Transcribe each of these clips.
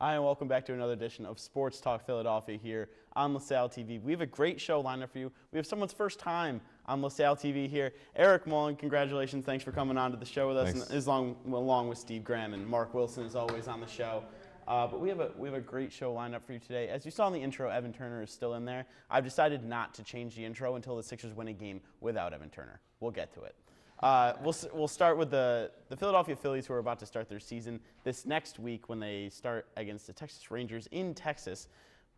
Hi, and welcome back to another edition of Sports Talk Philadelphia here on LaSalle TV. We have a great show lined up for you. We have someone's first time on LaSalle TV here. Eric Mullen, congratulations. Thanks for coming on to the show with us, and along with Steve Graham and Mark Wilson is always on the show. But we have a great show lined up for you today. As you saw in the intro, Evan Turner is still in there. I've decided not to change the intro until the Sixers win a game without Evan Turner. We'll get to it. We'll start with the Philadelphia Phillies, who are about to start their season this next week when they start against the Texas Rangers in Texas.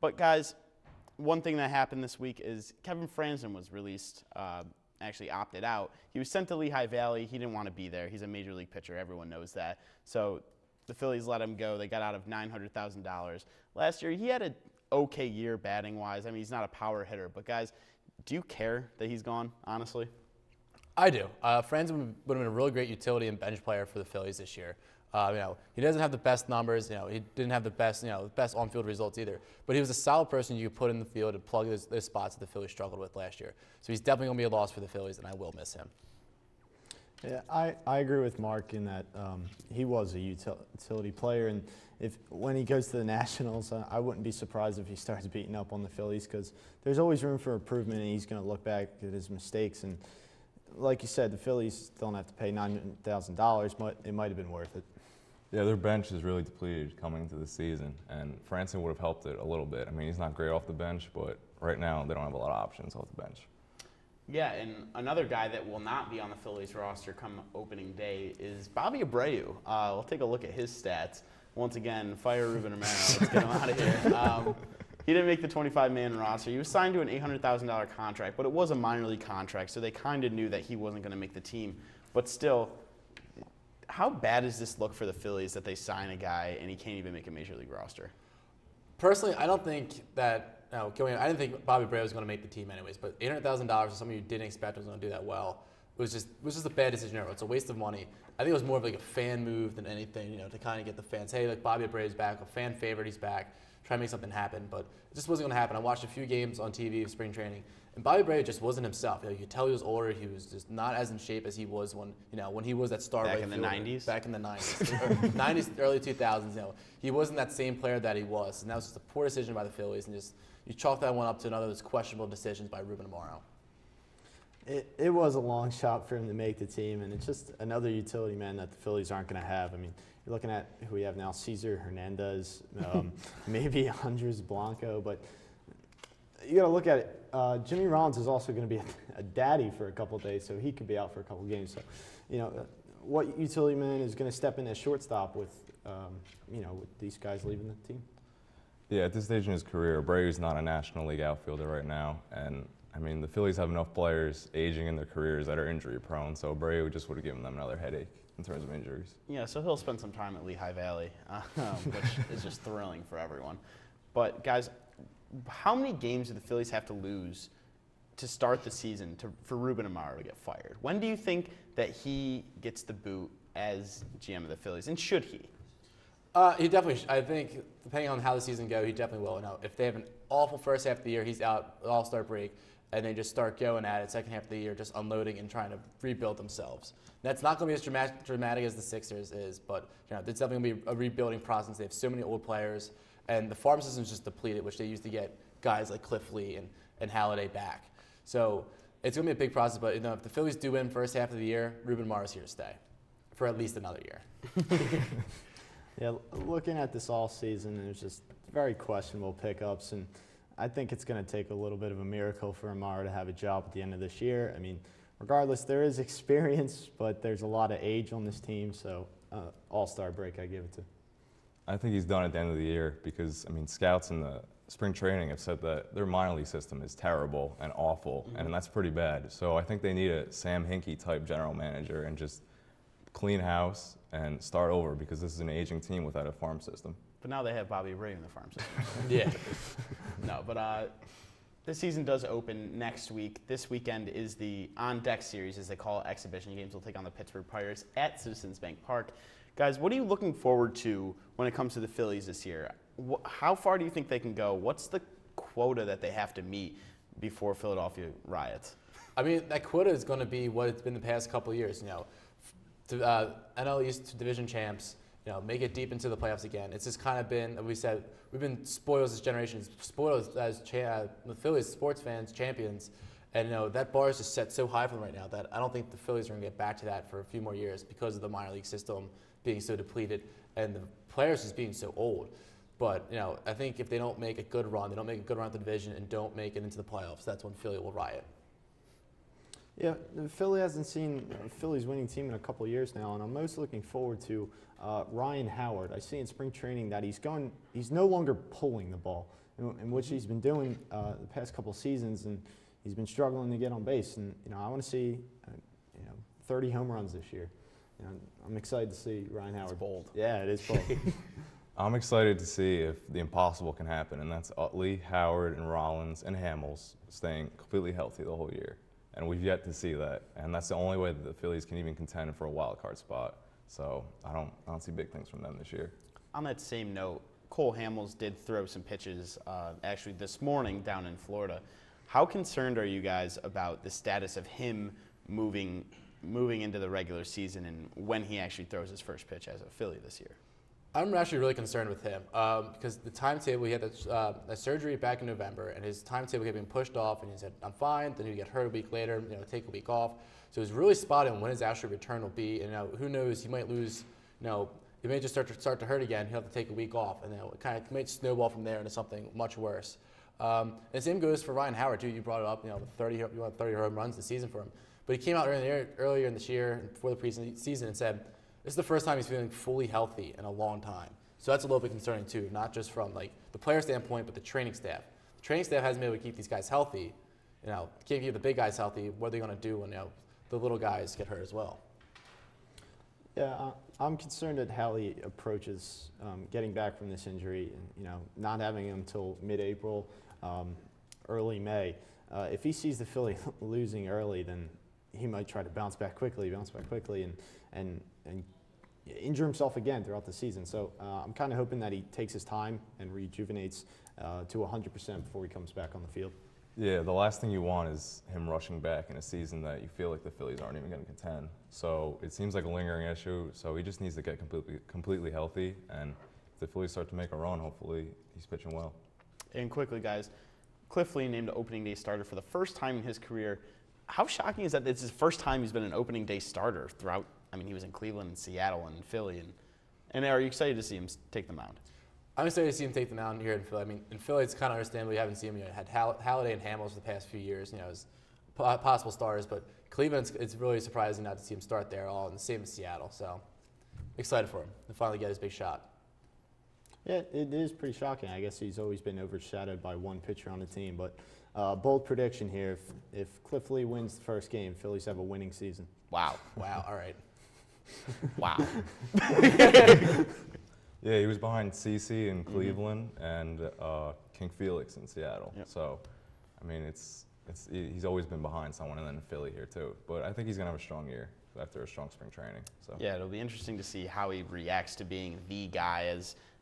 But guys, one thing that happened this week is Kevin Franzen was released, actually opted out. He was sent to Lehigh Valley. He didn't want to be there. He's a major league pitcher. Everyone knows that. So the Phillies let him go. They got out of $900,000. Last year, he had an okay year batting-wise. I mean, he's not a power hitter. But guys, do you care that he's gone, honestly? I do. Franzen would have been a really great utility and bench player for the Phillies this year. He doesn't have the best numbers. He didn't have the best on-field results either. But he was a solid person you could put in the field and plug those spots that the Phillies struggled with last year. So he's definitely going to be a loss for the Phillies, and I will miss him. Yeah, I agree with Mark in that he was a utility player, and when he goes to the Nationals, I wouldn't be surprised if he starts beating up on the Phillies because there's always room for improvement, and he's going to look back at his mistakes. And like you said, the Phillies don't have to pay $900,000, but it might have been worth it. Yeah, their bench is really depleted coming into the season, and Franzen would have helped it a little bit. I mean, he's not great off the bench, but right now they don't have a lot of options off the bench. Yeah, and another guy that will not be on the Phillies roster come opening day is Bobby Abreu. We'll take a look at his stats. Once again, fire Ruben Amaro. Let's get him out of here. He didn't make the 25-man roster. He was signed to an $800,000 contract, but it was a minor league contract, so they kind of knew that he wasn't going to make the team. But still, how bad does this look for the Phillies that they sign a guy and he can't even make a major league roster? Personally, I don't think that I didn't think Bobby Abreu was going to make the team anyways. But $800,000 for somebody you didn't expect was going to do that well was just a bad decision. It's a waste of money. I think it was more of like a fan move than anything, to kind of get the fans, hey, like Bobby Abreu's back, a fan favorite, he's back. Try to make something happen, but it just wasn't going to happen. I watched a few games on TV of spring training, and Bobby Abreu just wasn't himself. You could tell he was older. He was just not as in shape as he was when he was that star back right in the fielder. 90s. Back in the 90s, 90s, early 2000s. He wasn't that same player that he was, and that was just a poor decision by the Phillies. And just you chalk that one up to another of those questionable decisions by Ruben Amaro. It was a long shot for him to make the team, and it's just another utility man that the Phillies aren't going to have. I mean, you're looking at who we have now, Cesar Hernandez, maybe Andres Blanco, but you got to look at it. Jimmy Rollins is also going to be a daddy for a couple of days, so he could be out for a couple of games. So, what utility man is going to step in as shortstop with these guys leaving the team? Yeah, at this stage in his career, Abreu's not a National League outfielder right now, and I mean, the Phillies have enough players aging in their careers that are injury prone, so Abreu just would have given them another headache in terms of injuries. Yeah, so he'll spend some time at Lehigh Valley, which is just thrilling for everyone. But guys, how many games do the Phillies have to lose to start the season for Ruben Amaro to get fired? When do you think that he gets the boot as GM of the Phillies, and should he? He definitely. I think depending on how the season goes, he definitely will. If they have an awful first half of the year, he's out All-Star break, and they just start going at it second half of the year, just unloading and trying to rebuild themselves. That's not going to be as dramatic as the Sixers is, but it's definitely going to be a rebuilding process. They have so many old players, and the farm system is just depleted, which they used to get guys like Cliff Lee and Halladay back. So it's going to be a big process, but if the Phillies do win first half of the year, Ruben Amaro's here to stay for at least another year. Yeah, looking at this all season, there's just very questionable pickups, and I think it's going to take a little bit of a miracle for Amaro to have a job at the end of this year. I mean, regardless, there is experience, but there's a lot of age on this team, so all-star break I give it to. I think he's done at the end of the year because, I mean, scouts in the spring training have said that their minor league system is terrible and awful, and that's pretty bad. So I think they need a Sam Hinkie-type general manager and just clean house and start over because this is an aging team without a farm system. But now they have Bobby Abreu in the farm system. Yeah. No, but the season does open next week. This weekend is the on-deck series, as they call it. Exhibition games will take on the Pittsburgh Pirates at Citizens Bank Park. Guys, what are you looking forward to when it comes to the Phillies this year? How far do you think they can go? What's the quota that they have to meet before Philadelphia riots? I mean, that quota is going to be what it's been the past couple of years. NL East division champs, make it deep into the playoffs again. It's just kind of been, we said, we've been spoiled as generation, spoiled as the Phillies sports fans, champions. And that bar is just set so high for them right now that I don't think the Phillies are going to get back to that for a few more years because of the minor league system being so depleted and the players just being so old. But I think if they don't make a good run, they don't make a good run at the division and don't make it into the playoffs, that's when Philly will riot. Yeah, the Philly hasn't seen a Phillies winning team in a couple of years now, and I'm most looking forward to Ryan Howard. I see in spring training that he's no longer pulling the ball, in which he's been doing the past couple of seasons, and he's been struggling to get on base. And I want to see 30 home runs this year. I'm excited to see Ryan Howard. It's bold. Yeah, it is bold. I'm excited to see if the impossible can happen, and that's Utley, Howard, and Rollins, and Hamels staying completely healthy the whole year. And we've yet to see that, and that's the only way that the Phillies can even contend for a wild card spot. So I don't see big things from them this year. On that same note, Cole Hamels did throw some pitches actually this morning down in Florida. How concerned are you guys about the status of him moving into the regular season and when he actually throws his first pitch as a Philly this year? I'm actually really concerned with him because the timetable, he had that surgery back in November, and his timetable kept being pushed off, and he said, I'm fine. Then he'd get hurt a week later, take a week off. So it was really spotty on when his actual return will be, and who knows, he might lose, he may just start to hurt again. He'll have to take a week off, and it kind of might snowball from there into something much worse. And the same goes for Ryan Howard, too. You brought it up, 30 home runs this season for him. But he came out earlier in this year, before the preseason, and said, this is the first time he's feeling fully healthy in a long time. So that's a little bit concerning too, not just from the player standpoint, but the training staff. The training staff hasn't been able to keep these guys healthy. Can't keep the big guys healthy. What are they going to do when the little guys get hurt as well? Yeah, I'm concerned at how he approaches getting back from this injury, and not having him until mid-April, early May. If he sees the Philly losing early, then he might try to bounce back quickly, and injure himself again throughout the season. So I'm kind of hoping that he takes his time and rejuvenates to 100% before he comes back on the field. Yeah, the last thing you want is him rushing back in a season that you feel like the Phillies aren't even going to contend. So it seems like a lingering issue. So he just needs to get completely healthy, and if the Phillies start to make a run, hopefully he's pitching well. And quickly, guys, Cliff Lee named opening day starter for the first time in his career. How shocking is that it's his first time he's been an opening day starter throughout? I mean, he was in Cleveland and Seattle and Philly. And are you excited to see him take the mound? I'm excited to see him take the mound here in Philly. I mean, in Philly, it's kind of understandable. You haven't seen him. Had Halladay and Hamels for the past few years, as possible starters. But Cleveland, it's really surprising not to see him start there all, and the same as Seattle. So excited for him to finally get his big shot. Yeah, it is pretty shocking. I guess he's always been overshadowed by one pitcher on the team. But bold prediction here, if Cliff Lee wins the first game, Phillies have a winning season. Wow. Wow, all right. Wow. Yeah, he was behind CeCe in Cleveland and King Felix in Seattle. Yep. So, I mean, he's always been behind someone, and then in Philly here too. But I think he's gonna have a strong year after a strong spring training. So yeah, it'll be interesting to see how he reacts to being the guy.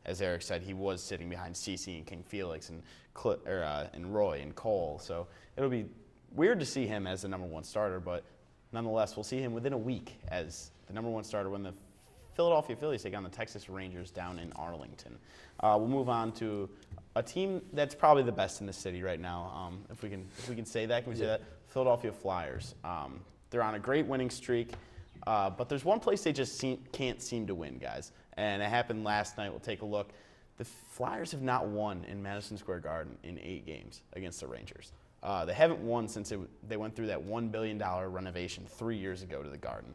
As Eric said, he was sitting behind CeCe and King Felix and Roy and Cole. So it'll be weird to see him as the #1 starter, but nonetheless, we'll see him within a week as the #1 starter when the Philadelphia Phillies take on the Texas Rangers down in Arlington. We'll move on to a team that's probably the best in the city right now. If we can say that, can we say that? Philadelphia Flyers. They're on a great winning streak, but there's one place they just can't seem to win, guys. And it happened last night. We'll take a look. The Flyers have not won in Madison Square Garden in 8 games against the Rangers. They haven't won since they went through that $1 billion renovation 3 years ago to the Garden.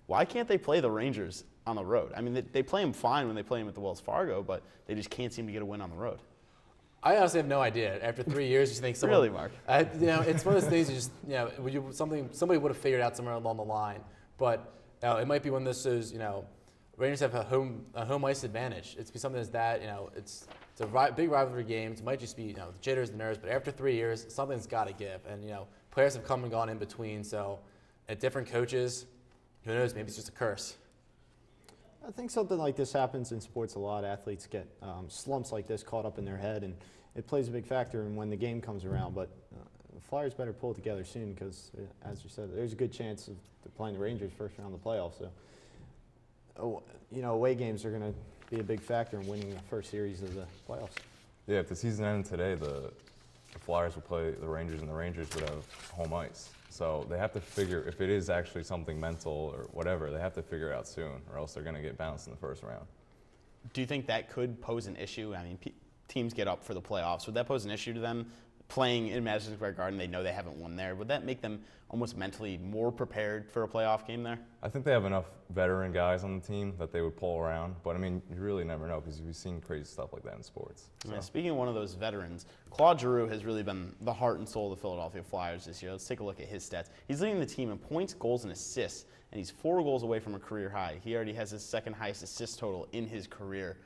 Why can't they play the Rangers on the road? I mean, they play them fine when they play them at the Wells Fargo, but they just can't seem to get a win on the road. I honestly have no idea. After 3 years, you think someone… Really, Mark? It's one of those things you just, somebody would have figured out somewhere along the line. But it might be when this is, Rangers have a home ice advantage. It's something as that, it's a big rivalry game. It might just be, the jitters, the nerves. But after 3 years, something's got to give. And, players have come and gone in between. So at different coaches, who knows, maybe it's just a curse. I think something like this happens in sports a lot. Athletes get slumps like this caught up in their head, and it plays a big factor in when the game comes around. But the Flyers better pull it together soon because, as you said, there's a good chance of playing the Rangers first round of the playoffs. So away games are going to be a big factor in winning the first series of the playoffs. Yeah, if the season ended today, the Flyers would play the Rangers, and the Rangers would have home ice. So they have to figure, if it is actually something mental or whatever, they have to figure it out soon, or else they're going to get bounced in the first round. Do you think that could pose an issue? I mean, teams get up for the playoffs. Would that pose an issue to them playing in Madison Square Garden? They know they haven't won there. Would that make them almost mentally more prepared for a playoff game there? I think they have enough veteran guys on the team that they would pull around. But, I mean, you really never know because you've seen crazy stuff like that in sports. So. Yeah, speaking of one of those veterans, Claude Giroux has really been the heart and soul of the Philadelphia Flyers this year. Let's take a look at his stats. He's leading the team in points, goals, and assists, and he's 4 goals away from a career high. He already has his second highest assist total in his career.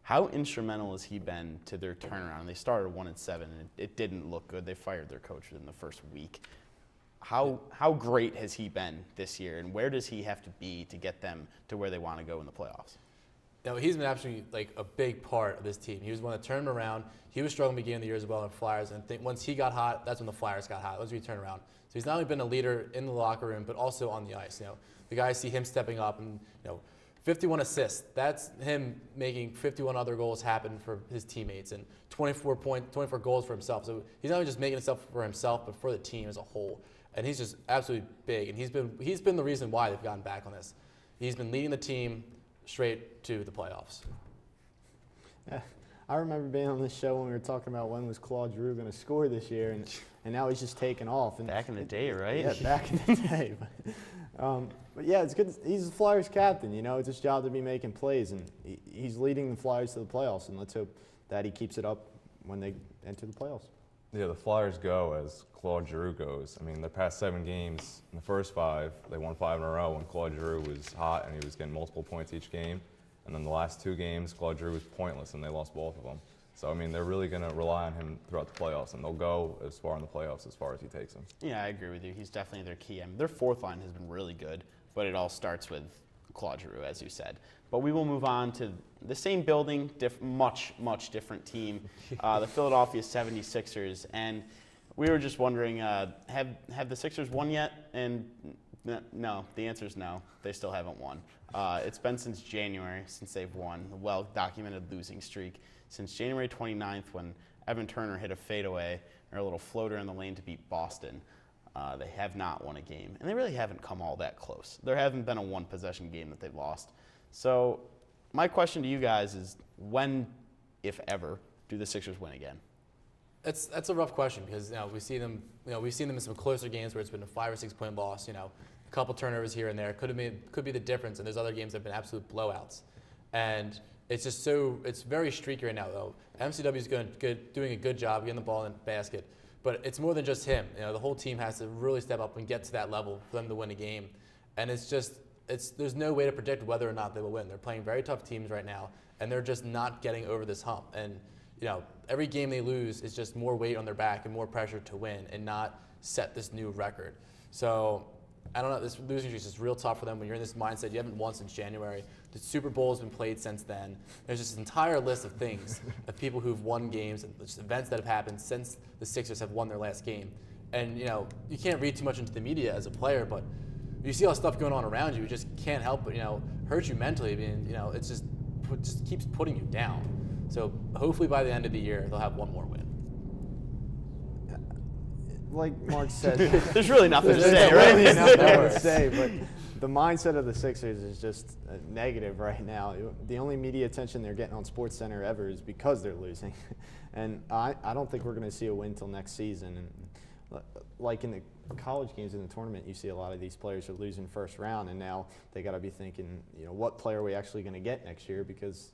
How instrumental has he been to their turnaround? They started 1-7, and it didn't look good. They fired their coach within the first week. How great has he been this year, and where does he have to be to get them to where they want to go in the playoffs? He's been absolutely like a big part of this team. He was one that turned them around. He was struggling beginning of the year as well in Flyers, and I think once he got hot, that's when the Flyers got hot. Once we turned around, so he's not only been a leader in the locker room, but also on the ice. The guys see him stepping up, and 51 assists. That's him making 51 other goals happen for his teammates, and 24 goals for himself. So he's not only just making stuff for himself, but for the team as a whole. And he's just absolutely big, and he's been the reason why they've gotten back on this. He's been leading the team straight to the playoffs. Yeah, I remember being on this show when we were talking about when was Claude Giroux going to score this year, and now he's just taking off. And back in the day, right? Yeah, back in the day. But yeah, it's good. He's the Flyers captain. It's his job to be making plays, and he's leading the Flyers to the playoffs. And let's hope that he keeps it up when they enter the playoffs. Yeah, the Flyers go as Claude Giroux goes. I mean, their past 7 games, in the first 5, they won 5 in a row when Claude Giroux was hot and he was getting multiple points each game. And then the last 2 games, Claude Giroux was pointless and they lost both of them. So, I mean, they're really going to rely on him throughout the playoffs, and they'll go as far in the playoffs as far as he takes them. Yeah, I agree with you. He's definitely their key. I mean, their fourth line has been really good, but it all starts with Claude Giroux, as you said. But we will move on to the same building, much different team, the Philadelphia 76ers. And we were just wondering, have the Sixers won yet? And no, the answer is no. They still haven't won. It's been since January since they've won, a well-documented losing streak. Since January 29th, when Evan Turner hit a fadeaway or a little floater in the lane to beat Boston, they have not won a game. And they really haven't come all that close. There hasn't been a one-possession game that they've lost. So my question to you guys is, when, if ever, do the Sixers win again? That's a rough question because we've seen them in some closer games where it's been a 5 or 6 point loss. A couple turnovers here and there could be the difference. And there's other games that have been absolute blowouts. And it's just it's very streaky right now though. MCW is doing a good job getting the ball in the basket, but it's more than just him. The whole team has to really step up and get to that level for them to win a game. And there's no way to predict whether or not they will win. They're playing very tough teams right now, and they're just not getting over this hump. And every game they lose is just more weight on their back and more pressure to win and not set this new record. So I don't know. This losing streak is just real tough for them when you're in this mindset. You haven't won since January. The Super Bowl has been played since then. There's just an entire list of things of people who've won games and just events that have happened since the Sixers have won their last game. And you can't read too much into the media as a player, but you see all the stuff going on around you. You just can't help but hurt you mentally. I mean, it just keeps putting you down. So hopefully by the end of the year they'll have one more win. Like Mark said, there's really nothing to say, right? Really nothing to say, but the mindset of the Sixers is just negative right now. The only media attention they're getting on SportsCenter ever is because they're losing, and I don't think we're going to see a win till next season. And like in the college games in the tournament, you see a lot of these players are losing first round, and now they got to be thinking, what player are we actually going to get next year? Because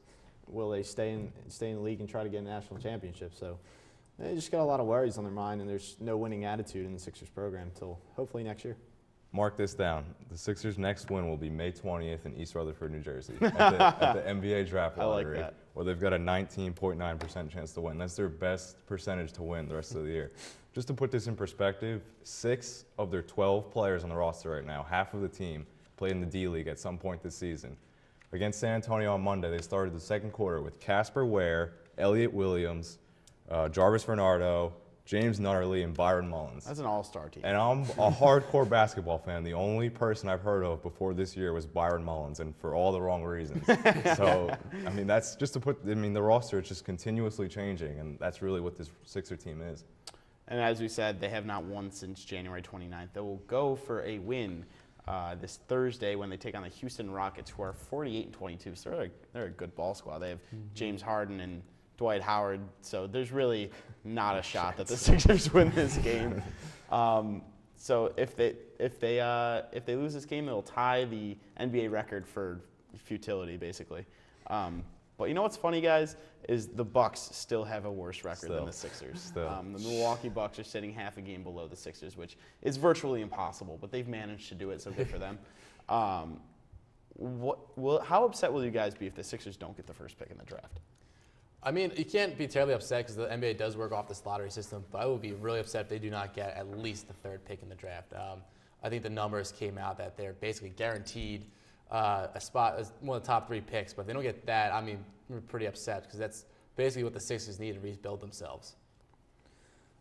will they stay in the league and try to get a national championship? So they just got a lot of worries on their mind, and there's no winning attitude in the Sixers program until hopefully next year. Mark this down. The Sixers' next win will be May 20th in East Rutherford, New Jersey, at the NBA draft lottery, I like that. Where they've got a 19.9% chance to win. That's their best percentage to win the rest of the year. Just to put this in perspective, 6 of their 12 players on the roster right now, half of the team, played in the D-League at some point this season. Against San Antonio on Monday, they started the second quarter with Casper Ware, Elliott Williams, Jarvis Bernardo, James Nunnerly and Byron Mullins. That's an all-star team. And I'm a hardcore basketball fan. The only person I've heard of before this year was Byron Mullins, and for all the wrong reasons. So, I mean, that's just to put, I mean, the roster is just continuously changing, and that's really what this Sixer team is. And as we said, they have not won since January 29th. They will go for a win this Thursday when they take on the Houston Rockets, who are 48-22. So they're a good ball squad. They have James Harden and Dwight Howard. So there's really not a shot that the Sixers win this game. So if they lose this game, it'll tie the NBA record for futility, basically. But you know what's funny, guys, is the Bucks still have a worse record than the Sixers. The Milwaukee Bucks are sitting half a game below the Sixers, which is virtually impossible, but they've managed to do it, so good for them. How upset will you guys be if the Sixers don't get the first pick in the draft? I mean, you can't be terribly upset because the NBA does work off this lottery system, but I would be really upset if they do not get at least the third pick in the draft. I think the numbers came out that they're basically guaranteed a spot as one of the top 3 picks, but if they don't get that, I mean, we're pretty upset because that's basically what the Sixers need to rebuild themselves.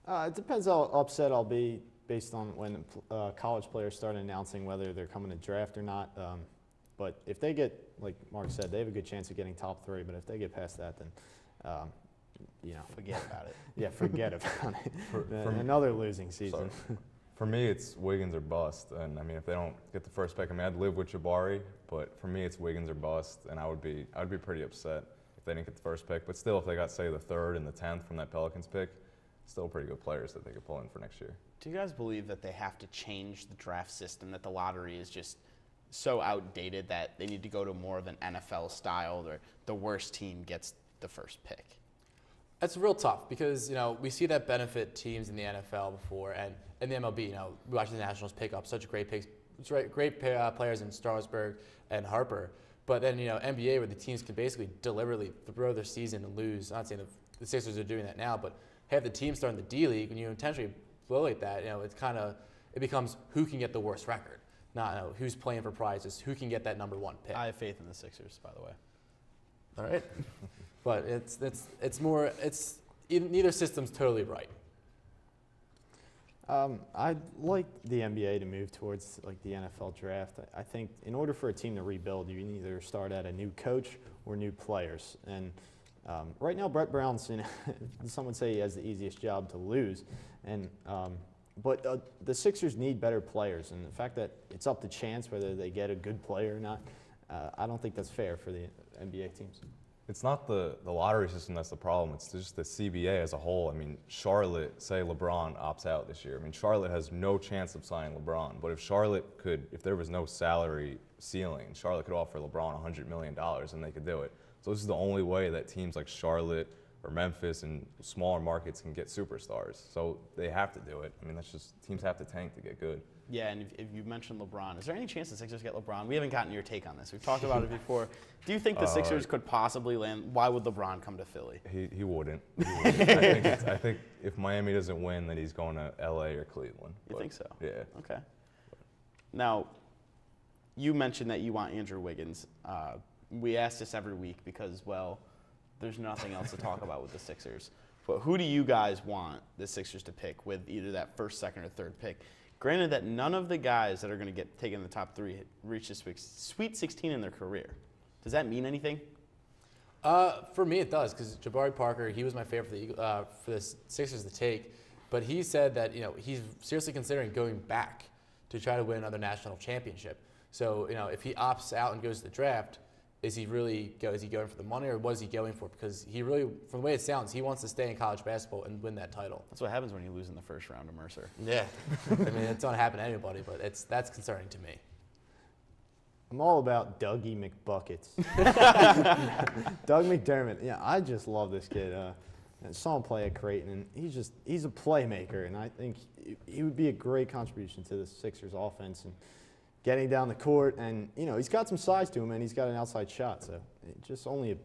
It depends how upset I'll be based on when college players start announcing whether they're coming to draft or not. But if they get, like Mark said, they have a good chance of getting top 3. But if they get past that, then Forget about it. Yeah, forget about it. Another losing season. For me, it's Wiggins or bust. And I mean, if they don't get the first pick, I mean, I'd live with Jabari, but for me, it's Wiggins or bust, and I'd be pretty upset if they didn't get the first pick. But still, if they got, say, the 3rd and the 10th from that Pelicans pick, still pretty good players that they could pull in for next year. Do you guys believe that they have to change the draft system, that the lottery is just so outdated that they need to go to more of an NFL style where the worst team gets the first pick? It's real tough because, we see that benefit teams in the NFL before, and in the MLB, we watch the Nationals pick up such great picks, great players in Strasburg and Harper. But then, NBA, where the teams can basically deliberately throw their season and lose. I'm not saying the Sixers are doing that now, but have the team start in the D League, when you intentionally violate that, it becomes who can get the worst record, not who's playing for prizes, who can get that number 1 pick. I have faith in the Sixers, by the way. All right. But neither system's totally right. I'd like the NBA to move towards like the NFL draft. I think in order for a team to rebuild, you can either start at a new coach or new players. And right now, Brett Brown's, some would say he has the easiest job to lose. And but the Sixers need better players, and the fact that it's up to chance whether they get a good player or not, I don't think that's fair for the NBA teams. It's not the lottery system that's the problem. It's just the CBA as a whole. I mean, Charlotte, say LeBron opts out this year. I mean, Charlotte has no chance of signing LeBron. But if there was no salary ceiling, Charlotte could offer LeBron $100 million and they could do it. So this is the only way that teams like Charlotte or Memphis and smaller markets can get superstars. So they have to do it. I mean, that's just, teams have to tank to get good. Yeah, and if you mentioned LeBron, is there any chance the Sixers get LeBron? We haven't gotten your take on this. We've talked about it before. Do you think the Sixers could possibly land? Why would LeBron come to Philly? He wouldn't. I think if Miami doesn't win, then he's going to LA or Cleveland. You think so? Yeah. Okay. Now, you mentioned that you want Andrew Wiggins. We ask this every week because, well, there's nothing else to talk about with the Sixers. But who do you guys want the Sixers to pick with either that first, second, or third pick? Granted that none of the guys that are going to get taken in the top 3 reach this week's Sweet 16 in their career. Does that mean anything? For me, it does, because Jabari Parker, he was my favorite for the Sixers to take. But he said that he's seriously considering going back to try to win another national championship. So if he opts out and goes to the draft, is he going for the money, or what is he going for? Because he really, from the way it sounds, he wants to stay in college basketball and win that title. That's what happens when you lose in the first round to Mercer. Yeah. I mean, it's not happen to anybody, but that's concerning to me. I'm all about Dougie McBuckets. Doug McDermott. Yeah, I just love this kid. I saw him play at Creighton, and he's a playmaker, and I think he would be a great contribution to the Sixers offense and getting down the court. And he's got some size to him, and he's got an outside shot. So just only a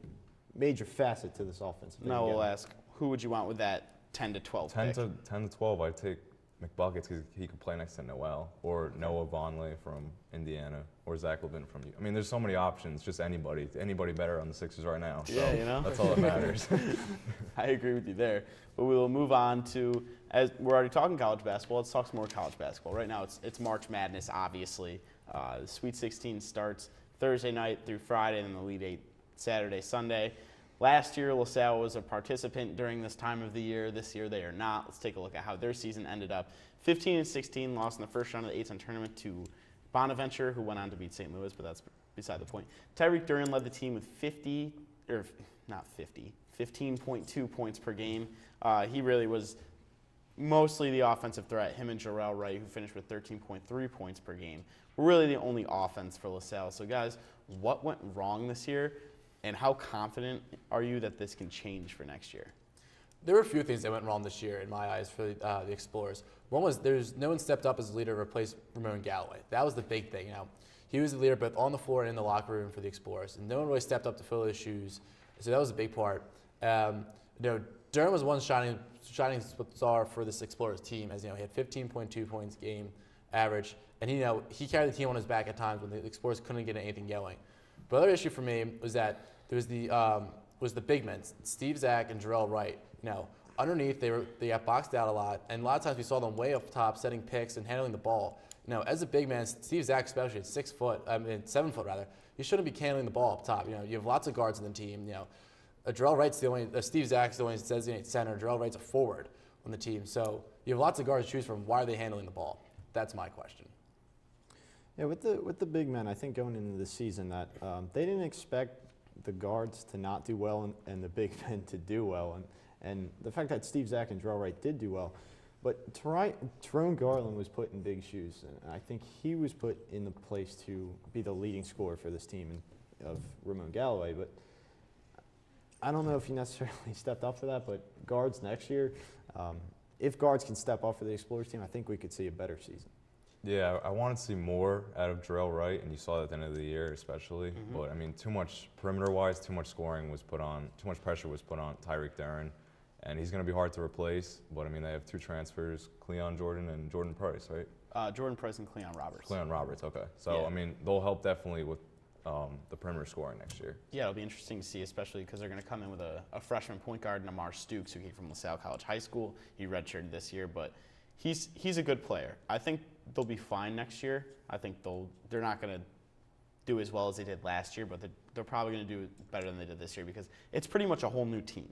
major facet to this offense. Now we'll ask, who would you want with that 10 to 12 pick? 10 to 12, I'd take McBuckets because he could play next to Noel or Noah Noah Vonleh from Indiana or Zach LaVine from you. I mean, there's so many options. Just anybody better on the Sixers right now. So yeah, that's all that matters. I agree with you there. But we will move on to, as we're already talking college basketball, let's talk some more college basketball. Right now it's March Madness, obviously. The Sweet 16 starts Thursday night through Friday, and then the Elite Eight Saturday, Sunday. Last year, LaSalle was a participant during this time of the year. This year, they are not. Let's take a look at how their season ended up. 15-16, lost in the first round of the A-10 tournament to Bonaventure, who went on to beat St. Louis, but that's beside the point. Tyreek Duran led the team with 15.2 points per game. He really was mostly the offensive threat. Him and Jarrell Wright, who finished with 13.3 points per game, were really the only offense for LaSalle. So, guys, what went wrong this year, and how confident are you that this can change for next year? There were a few things that went wrong this year in my eyes for the Explorers. One was no one stepped up as a leader to replace Ramon Galloway. That was the big thing. He was the leader both on the floor and in the locker room for the Explorers, and no one really stepped up to fill his shoes. So that was a big part. Durham was one shining star for this Explorers team, as he had 15.2 points game average, and he carried the team on his back at times when the Explorers couldn't get anything going. But the other issue for me was that there was the big men, Steve Zach and Jarrell Wright. Underneath they got boxed out a lot, and a lot of times we saw them way up top setting picks and handling the ball. As a big man, Steve Zach especially at 7 foot rather, you shouldn't be handling the ball up top. You have lots of guards on the team. Jarrell Wright's Steve Zach's the only designated center. Jarrell Wright's a forward on the team, so you have lots of guards to choose from. Why are they handling the ball? That's my question. Yeah, with the big men, I think going into the season that they didn't expect the guards to not do well and the big men to do well, and the fact that Steve Zach and Jarrell Wright did do well, but Tyrone Garland was put in big shoes, and I think he was put in the place to be the leading scorer for this team of Ramon Galloway, but I don't know if he necessarily stepped up for that, but guards next year, if guards can step up for the Explorers team, I think we could see a better season. Yeah, I wanted to see more out of Jarrell Wright, and you saw that at the end of the year especially. Mm-hmm. But, I mean, too much perimeter-wise, too much scoring was put on, too much pressure was put on Tyreek Duran, and he's going to be hard to replace. But, I mean, they have two transfers, Cleon Jordan and Jordan Price, right? Jordan Price and Cleon Roberts. Cleon Roberts, okay. So, Yeah. I mean, they'll help definitely with the perimeter scoring next year. Yeah, it'll be interesting to see, especially because they're going to come in with a freshman point guard, Namar Stooks, who came from LaSalle College High School. He redshirted this year, but he's a good player. I think they'll be fine next year. I think they're not going to do as well as they did last year, but they're probably going to do better than they did this year because it's pretty much a whole new team.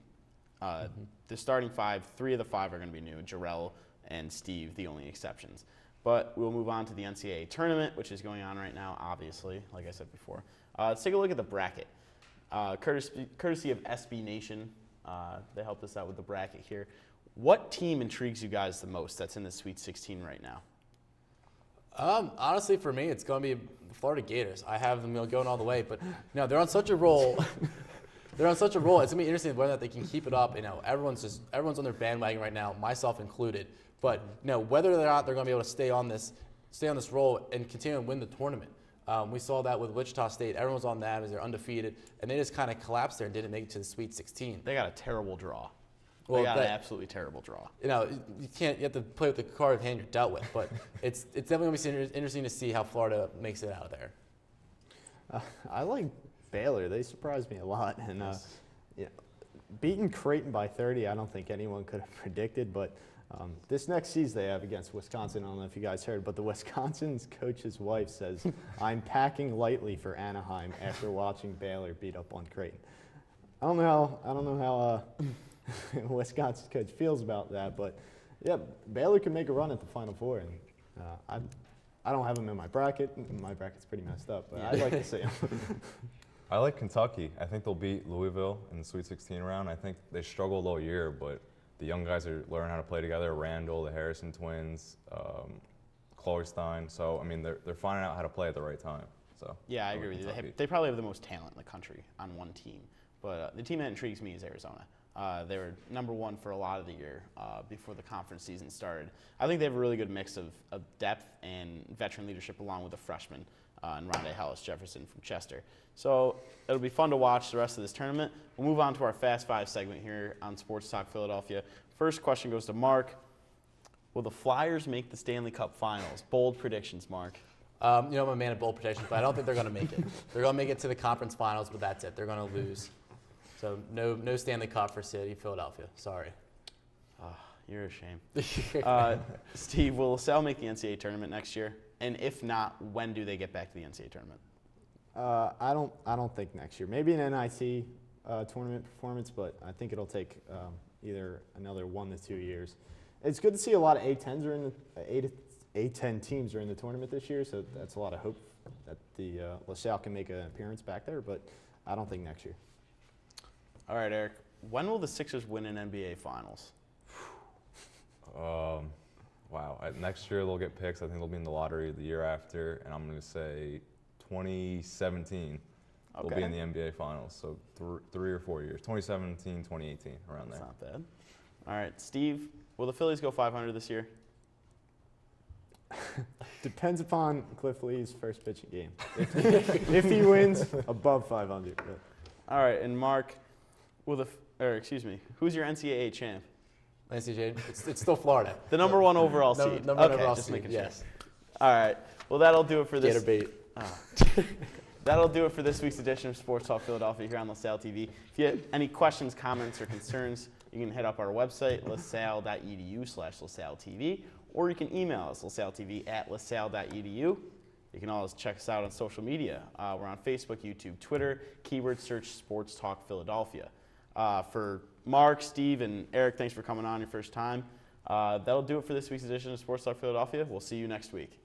The starting five, 3 of the 5 are going to be new. Jarrell and Steve, the only exceptions. But we'll move on to the NCAA tournament, which is going on right now, obviously, like I said before. Let's take a look at the bracket. Courtesy of SB Nation, they helped us out with the bracket here. What team intrigues you guys the most that's in the Sweet 16 right now? Honestly, for me, it's going to be the Florida Gators. I have them going all the way, but they're on such a roll. They're on such a roll. It's going to be interesting whether they can keep it up. Everyone's on their bandwagon right now, myself included. But whether or not they're going to be able to stay on this roll and continue to win the tournament. We saw that with Wichita State. Everyone's on that as they're undefeated, and they just kind of collapsed there and didn't make it to the Sweet 16. They got a terrible draw. Well, they got an absolutely terrible draw. You have to play with the card hand you're dealt with. But it's definitely going to be interesting to see how Florida makes it out of there. I like Baylor. They surprised me a lot, and beating Creighton by 30, I don't think anyone could have predicted. But this next season they have against Wisconsin, I don't know if you guys heard, but the Wisconsin's coach's wife says, "I'm packing lightly for Anaheim after watching Baylor beat up on Creighton." I don't know how Wisconsin's coach feels about that, but yeah, Baylor can make a run at the Final Four, and I don't have them in my bracket. My bracket's pretty messed up, but I'd like to see them. I like Kentucky. I think they'll beat Louisville in the Sweet 16 round. I think they struggled all year, but the young guys are learning how to play together. Randall, the Harrison twins, Chloe Stein. So, I mean, they're finding out how to play at the right time. So yeah, I agree with you. They probably have the most talent in the country on one team. But the team that intrigues me is Arizona. They were number 1 for a lot of the year before the conference season started. I think they have a really good mix of depth and veteran leadership along with the freshman and Rondé Hollis Jefferson from Chester. So it'll be fun to watch the rest of this tournament. We'll move on to our Fast 5 segment here on Sports Talk Philadelphia. First question goes to Mark. Will the Flyers make the Stanley Cup Finals? Bold predictions, Mark. I'm a man of bold predictions, but I don't think they're going to make it. They're going to make it to the conference finals, but that's it. They're going to lose. So no Stanley Cup for City Philadelphia. Sorry. You're a shame. Steve, will LaSalle make the NCAA tournament next year? And if not, when do they get back to the NCAA tournament? I don't think next year. Maybe an NIT tournament performance, but I think it'll take either another 1 to 2 years. It's good to see a lot of A10s are in the A10 teams are in the tournament this year, so that's a lot of hope that the LaSalle can make an appearance back there. But I don't think next year. All right, Eric. When will the Sixers win an NBA Finals? Wow. Next year they'll get picks. I think they'll be in the lottery the year after, and I'm going to say 2017. They'll be in the NBA Finals, so 3 or 4 years. 2017, 2018, around there. That's not bad. All right, Steve, will the Phillies go 500 this year? Depends upon Cliff Lee's first pitching game. If he wins, above 500. But. All right, and Mark, who's your NCAA champ? NCAA, it's still Florida. The number 1 overall seed. Number 1 overall just seed, making yes. Sure. All right, well, that'll do it for this. Gator bait. That'll do it for this week's edition of Sports Talk Philadelphia here on LaSalle TV. If you have any questions, comments, or concerns, you can hit up our website, lasalle.edu/LaSalleTV, or you can email us, lasalletv@lasalle.edu. You can always check us out on social media. We're on Facebook, YouTube, Twitter. Keyword search Sports Talk Philadelphia. For Mark, Steve, and Eric, thanks for coming on your first time. That'll do it for this week's edition of Sports Talk Philadelphia. We'll see you next week.